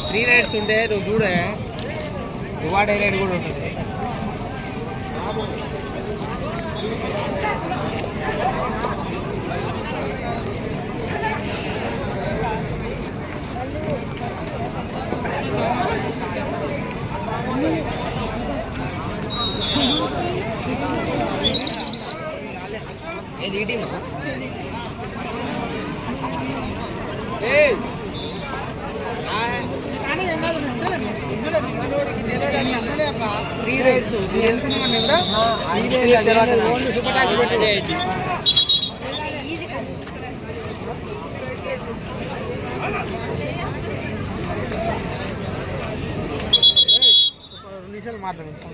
Three rides ఉంటే నువ్వు చూడే రివార్డ్ రైడ్ కూడా ఉంటుంది. ఇది టీమా నిమిషాలు మాట్లాడుకుంటా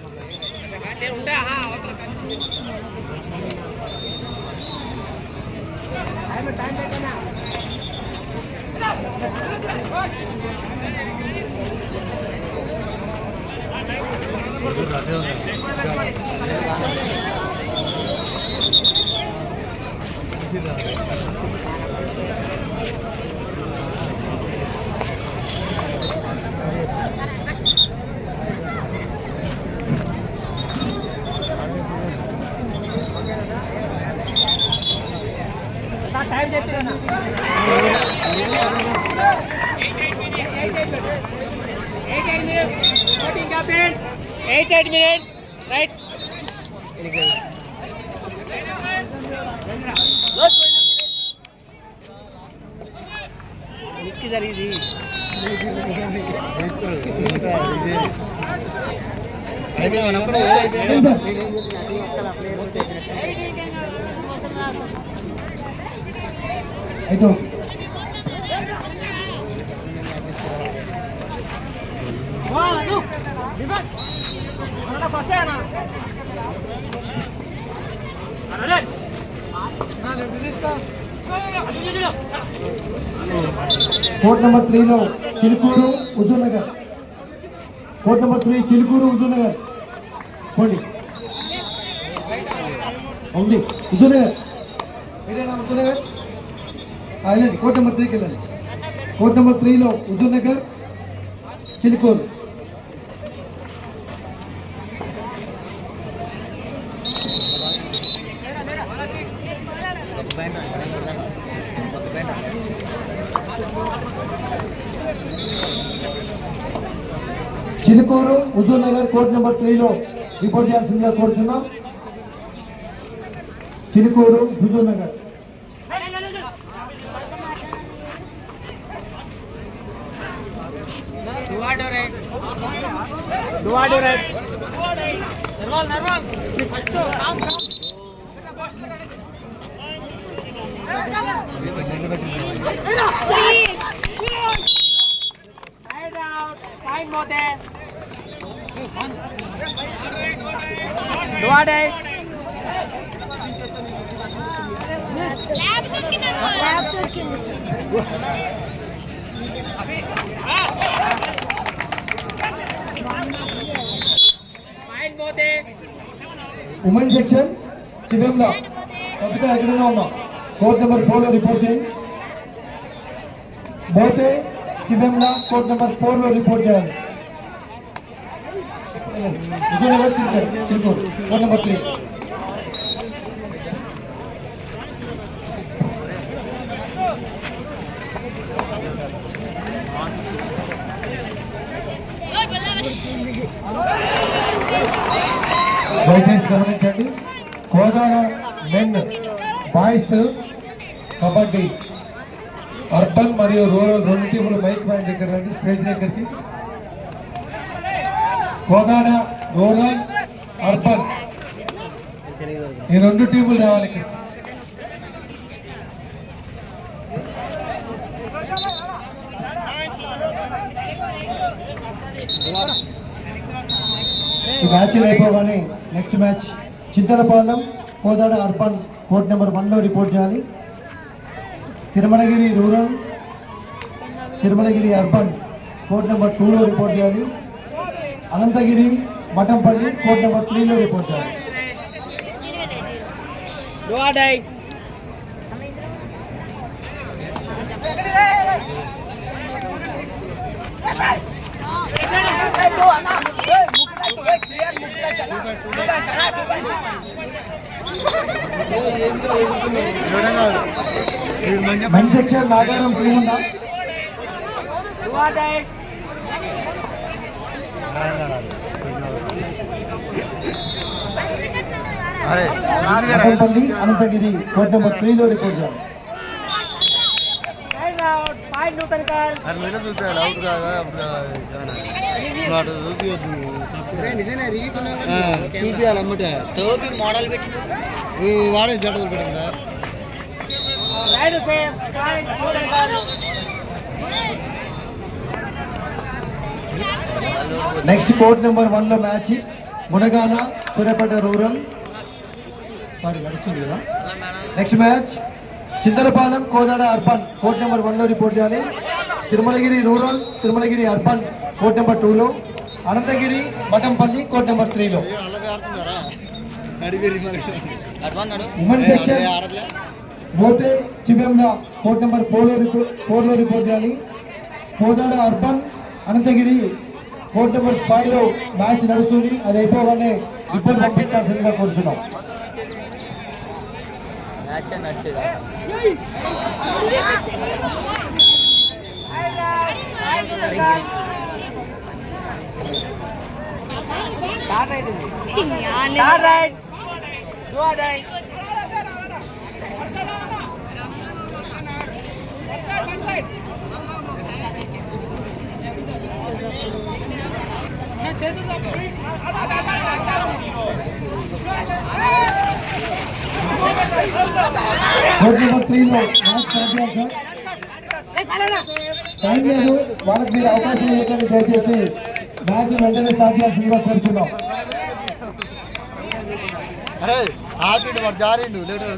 టైం చెప్పినా 8 minutes, right? నిక్కి జరిగింది కోర్ట్ నెంబర్ 3 లో చిలుకూరు హుజూర్ నగర్. కోర్ట్ నెంబర్ 3 చిలుకూరు హుజూర్ నగర్ పోండి. ఉంది హుజూర్ నగర్, మీరేనా హుజూర్ నగర్? వెళ్ళండి కోర్ట్ నెంబర్ 3కి వెళ్ళండి. కోర్ట్ నెంబర్ 3 లో హుజూర్ నగర్ చిలుకూరు. చిలుకూరు హుజూర్ నగర్ కోర్ట్ నెంబర్ 3 లో రిపోర్ట్ చేయాల్సిందిగా కోరుతున్నాం. చిలుకూరు హుజూర్ నగర్. ఉమెన్ సెక్షన్ శిబిరంలో కవిత ఎక్కడైనా ఉన్నా కోర్ట్ నెంబర్ 4 లో రిపోర్ట్ చేయండి. పోతే శిబిరంలో కోర్ట్ నెంబర్ 4 లో రిపోర్ట్ చేయాలి. Vijayanagar Chilukuru court number 3. దయచేసి గమనించండి, Kodad men boys kabaddi urban మరియు రూరల్ రెండు టీములు మైక్ పాయింట్ దగ్గర రండి, స్టేజ్ దగ్గరికి. కోదాడ రూరల్ అర్బన్ ఈ రెండు టీములు రావాలి. ఈ మ్యాచ్ అయిపోగానే next match Chintalapalem Kodad urban court number 1 లో రిపోర్ట్ చేయాలి. Tirumalagiri rural Tirumalagiri urban court number 2లో రిపోర్ట్ చేయాలి. అనంతగిరి మఠంపల్లి కోర్ట్ నెంబర్ 3లో రిపోర్ట్ చేయాలి. మెన్ సెక్షన్ నాగారం ప్రియన్నా మఠంపల్లి అనంతగిరి కోర్ట్ నెంబర్ 3లో రిపోర్ట్ చేయాలి. చూపించాలమ్మటే మోడల్ పెట్టి వాడే జడలు పెట్టిందా. నెక్స్ట్ కోర్ట్ నెంబర్ 1లో మ్యాచ్ మునగాల సూర్యాపేట రూరల్ నడుస్తుంది కదా. Next match Chintalapalem Kodad urban court number 1లో రిపోర్ట్ చేయాలి. Tirumalagiri rural Tirumalagiri urban court number 2లో, అనంతగిరి మఠంపల్లి కోర్ట్ నెంబర్ 3లో. Women section Mothe Chivemla court number 4లో రిపోర్ట్ చేయాలి. Kodad urban Anantagiri court number 5లో మ్యాచ్ నడుస్తుంది. అది అయిపోగానే రిపోర్ట్ పంపించాల్సిందిగా కోరుతున్నాం. కోర్ట్ నెంబర్ 3లో మ్యాచ్ స్టార్ట్ చేయాలి సార్. టైం లేదు, వాళ్ళకి మీరు అవకాశం ఇవ్వకండి. దయచేసి మ్యాచ్ వెంటనే స్టార్ట్ చేయాల్సిందిగా కోరుతున్నాం. అరే ఆపిండు వాడు జారిండు లేడు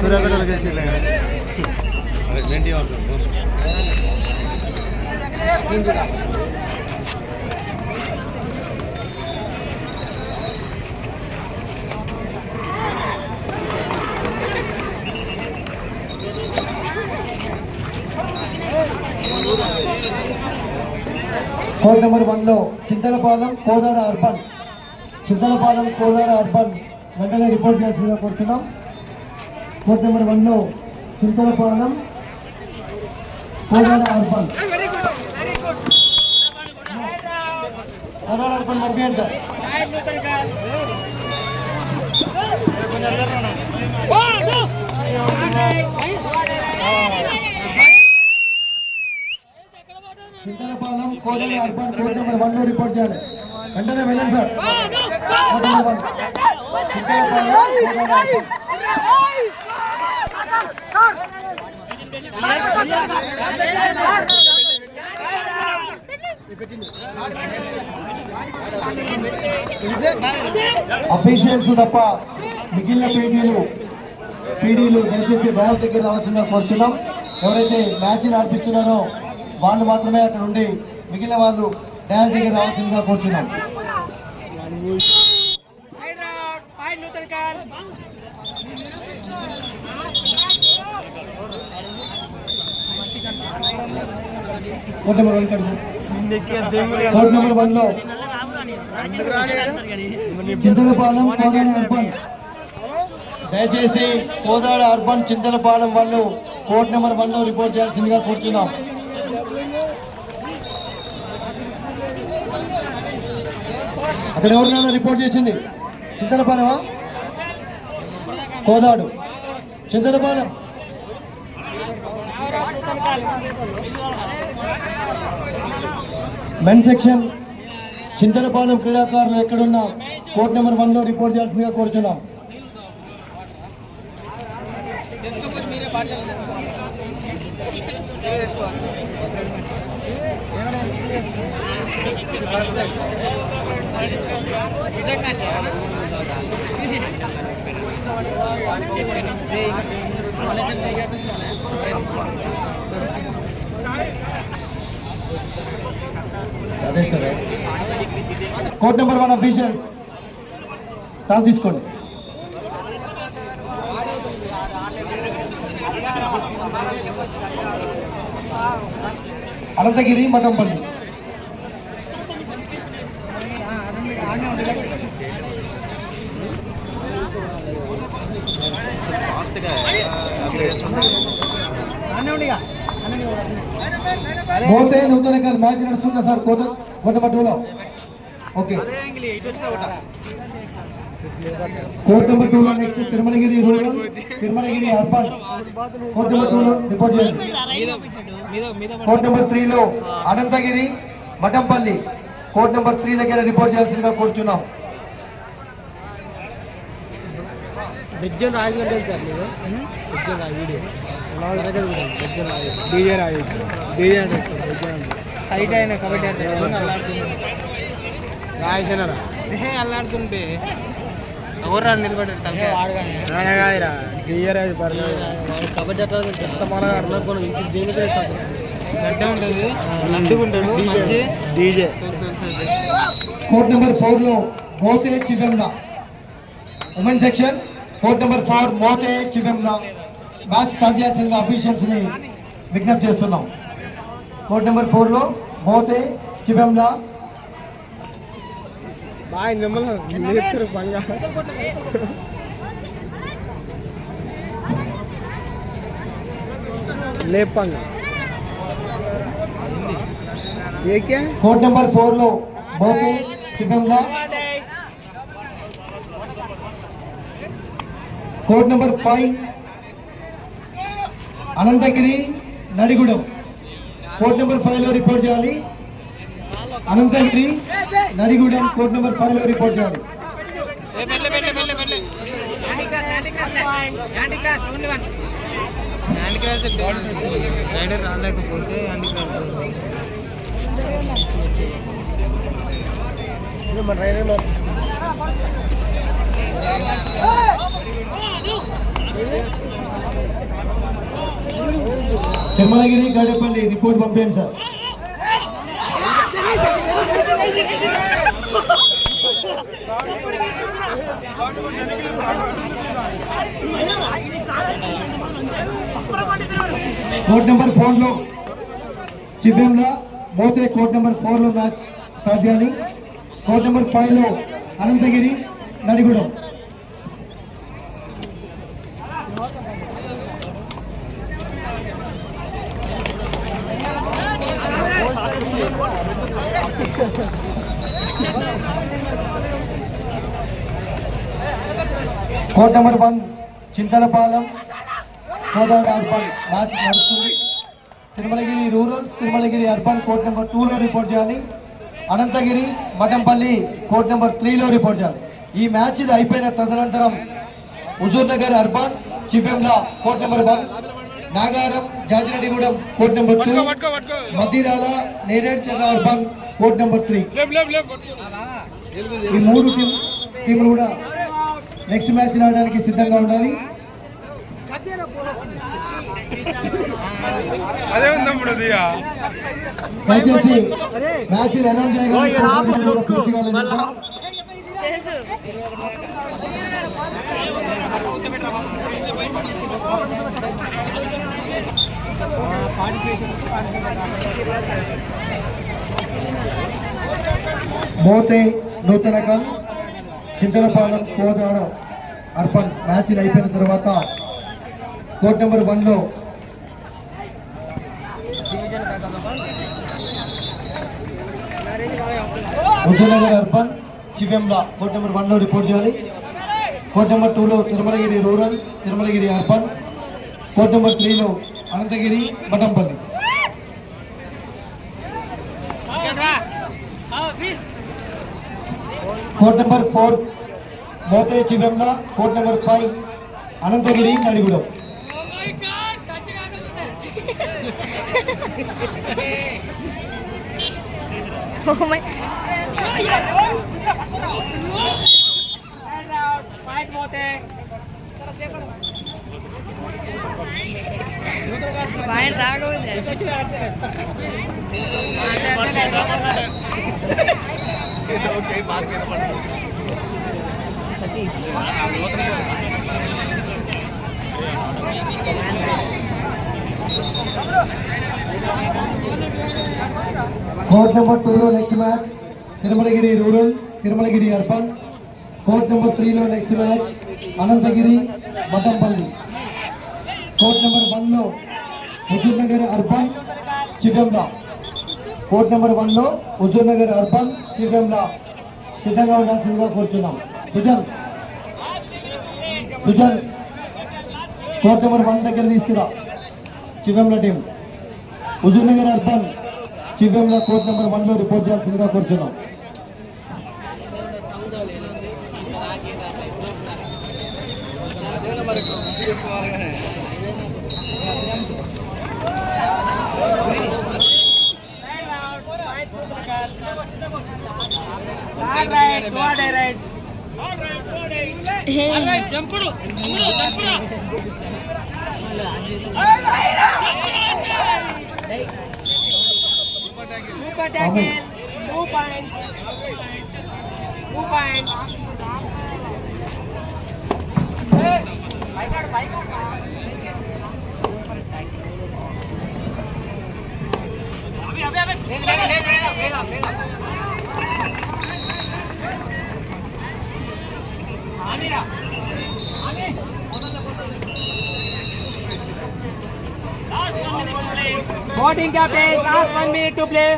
సూర్యాపేటలో చేసి అదే మెంటి కోర్ట్ నెంబర్ 1లో చింతలపాలెం కోదాడ అర్బన్ వెంటనే రిపోర్ట్ చేయాల్సిందిగా కోరుతున్నాం. కోర్ట్ నెంబర్ 1లో చింతలపాలెం కోదాడ అర్బన్ పంపించండి sir. Chintalapalem Kodad urban court number 1లో రిపోర్ట్ చేయాలి. వెంటనే వెళ్ళండి సార్. అఫీషియల్స్ తప్ప మిగిలిన పీడీలు దయచేసి బ్యాస్ దగ్గర రావాల్సిందిగా కోరుతున్నాం. ఎవరైతే మ్యాచ్ నడిపిస్తున్నారో వాళ్ళు మాత్రమే అక్కడ ఉండి మిగిలిన వాళ్ళు డ్యాన్స్ దగ్గర రావాల్సిందిగా కోరుచున్నాం. కోర్ట్ నెంబర్ 1 లో చింతలపాలెం కోదాడ అర్బన్. దయచేసి కోదాడ అర్బన్ చింతలపాలెం వాళ్ళు కోర్ట్ నెంబర్ 1 లో రిపోర్ట్ చేయాల్సిందిగా కోరుతున్నాం. అక్కడ ఎవరినైనా రిపోర్ట్ చేసింది? చింతలపాలెమా కోదాడు? చింతలపాలెం మెన్ సెక్షన్ చింతలపాలెం క్రీడాకారులు ఎక్కడున్నా కోర్ట్ నెంబర్ 1 లో రిపోర్ట్ చేయాల్సిందిగా కోరుచున్నాం. కోర్ట్ నెంబర్ 1 అఫీషియల్స్ కాల్ తీసుకోండి. అనంతగిరి మఠంపల్లి. పోతే నూతనకల్ మ్యాచ్ నడుస్తుందా సార్ కోటమట్టులో? ఓకే. కోర్ట్ నెంబర్ 2 లో next Tirumalagiri rural, Tirumalagiri urban court number 2 లో రిపోర్ట్ చేయండి. కోర్ట్ నెంబర్ 3 లో అనంతగిరి మఠంపల్లి కోర్ట్ నెంబర్ 3 దగ్గర రిపోర్ట్ చేయాల్సిందిగా కోరుచున్నాం. అల్లాడుతుంటే ఎవరు నిలబడ్డారు కబడ్డీ డీజే. కోర్ట్ నెంబర్ 4 లో Mothe Chivemla women section court number 4 Mothe Chivemla match start చేయాల్సిందిగా అఫీషియల్స్ ని విజ్ఞప్తి చేస్తున్నాం. కోర్ట్ నెంబర్ 4 లో మోతే చివెంలా లేపంగా. కోర్ట్ నెంబర్ 4 లో Mothe Chivemla. Court number 5 Anantagiri Nadigudem court number 5 లో రిపోర్ట్ చేయాలి. అనంతగిరి నడిగూడెం కోర్ట్ నెంబర్ 5 లో రిపోర్ట్ చేయాలి. రైడర్ రాలేకపోతే తిరుమలగిరి గడపల్లి రిపోర్ట్ పంపేయండి సార్. కోర్ట్ నెంబర్ 4 లో చిబెంలా మోతే కోర్ట్ నెంబర్ 4 లో మ్యాచ్ స్టార్ట్ చేయాలి. కోర్ట్ నెంబర్ 5 లో Anantagiri Nadigudem. Court number 1 Chintalapalem Kodad urban match నడుస్తుంది. Tirumalagiri rural, Tirumalagiri urban court number 2 లో రిపోర్ట్ చేయాలి. అనంతగిరి మఠంపల్లి కోర్ట్ నెంబర్ 3 లో రిపోర్ట్ చేయాలి. ఈ మ్యాచ్ ఇది అయిపోయిన తదనంతరం Huzurnagar urban Chivemla court number 1, Nagaram Jajireddygudem court number 2, Maddirala Nereducherla urban court number 3. ఈ 3 టీంలు కూడా నెక్స్ట్ మ్యాచ్ రావడానికి సిద్ధంగా ఉండాలి. అదే ఉందప్పుడు దియా దయచేసి మ్యాచ్ అనౌన్స్ చేయగలరు. మోతే నూతనకం చింతలపాలెం కోదాడ అర్పణ్ మ్యాచ్లు అయిపోయిన తర్వాత కోర్ట్ నెంబర్ 1లో Huzurnagar urban Chivemla court number 1లో రిపోర్ట్ చేయాలి. కోర్ట్ నెంబర్ 2లో Tirumalagiri rural Tirumalagiri urban, court number 3లో Anantagiri Mathampalli. Court number 4 Mothe Chivemla, court number 5 Anantagiri Nadigudem. Oh my. Fight Mote. Fine, Rago is there. Okay, baat kar pad. Satish. Court number 2లో next match Tirumalagiri rural Tirumalagiri urban, court number 3లో next match Anantagiri Mathampalli. Court number 1లో Huzurnagar urban Chivemla. Court number 1లో Huzurnagar urban Chivemla సిద్ధంగా ఉండాల్సిందిగా కోరుతున్నాం. Sujan court number 1 దగ్గర తీసుకురా Chivemla team. Huzurnagar urban Chivemla court number 1లో రిపోర్ట్ చేయాల్సిందిగా కోరుతున్నాం. Super tackle. 2 points. 2 points. Hey, bike. Boarding captain, last 1 minute to play.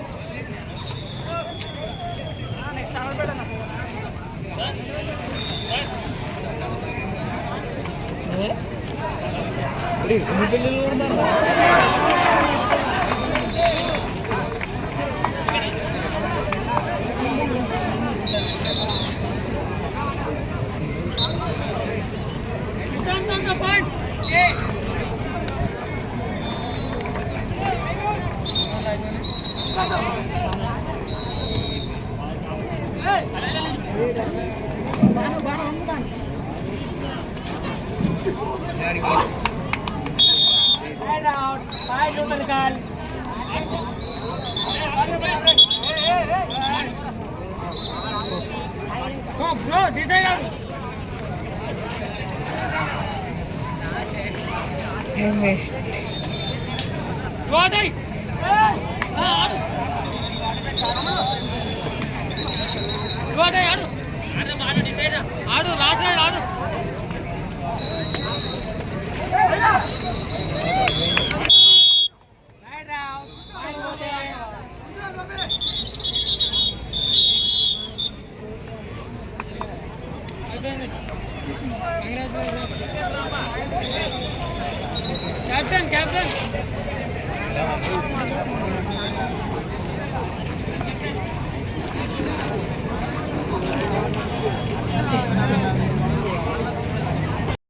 Head out, 5 local call. Go bro, decide out. Go out. ఆడు లాస్ట్ రైడ్ ఆడు. Captain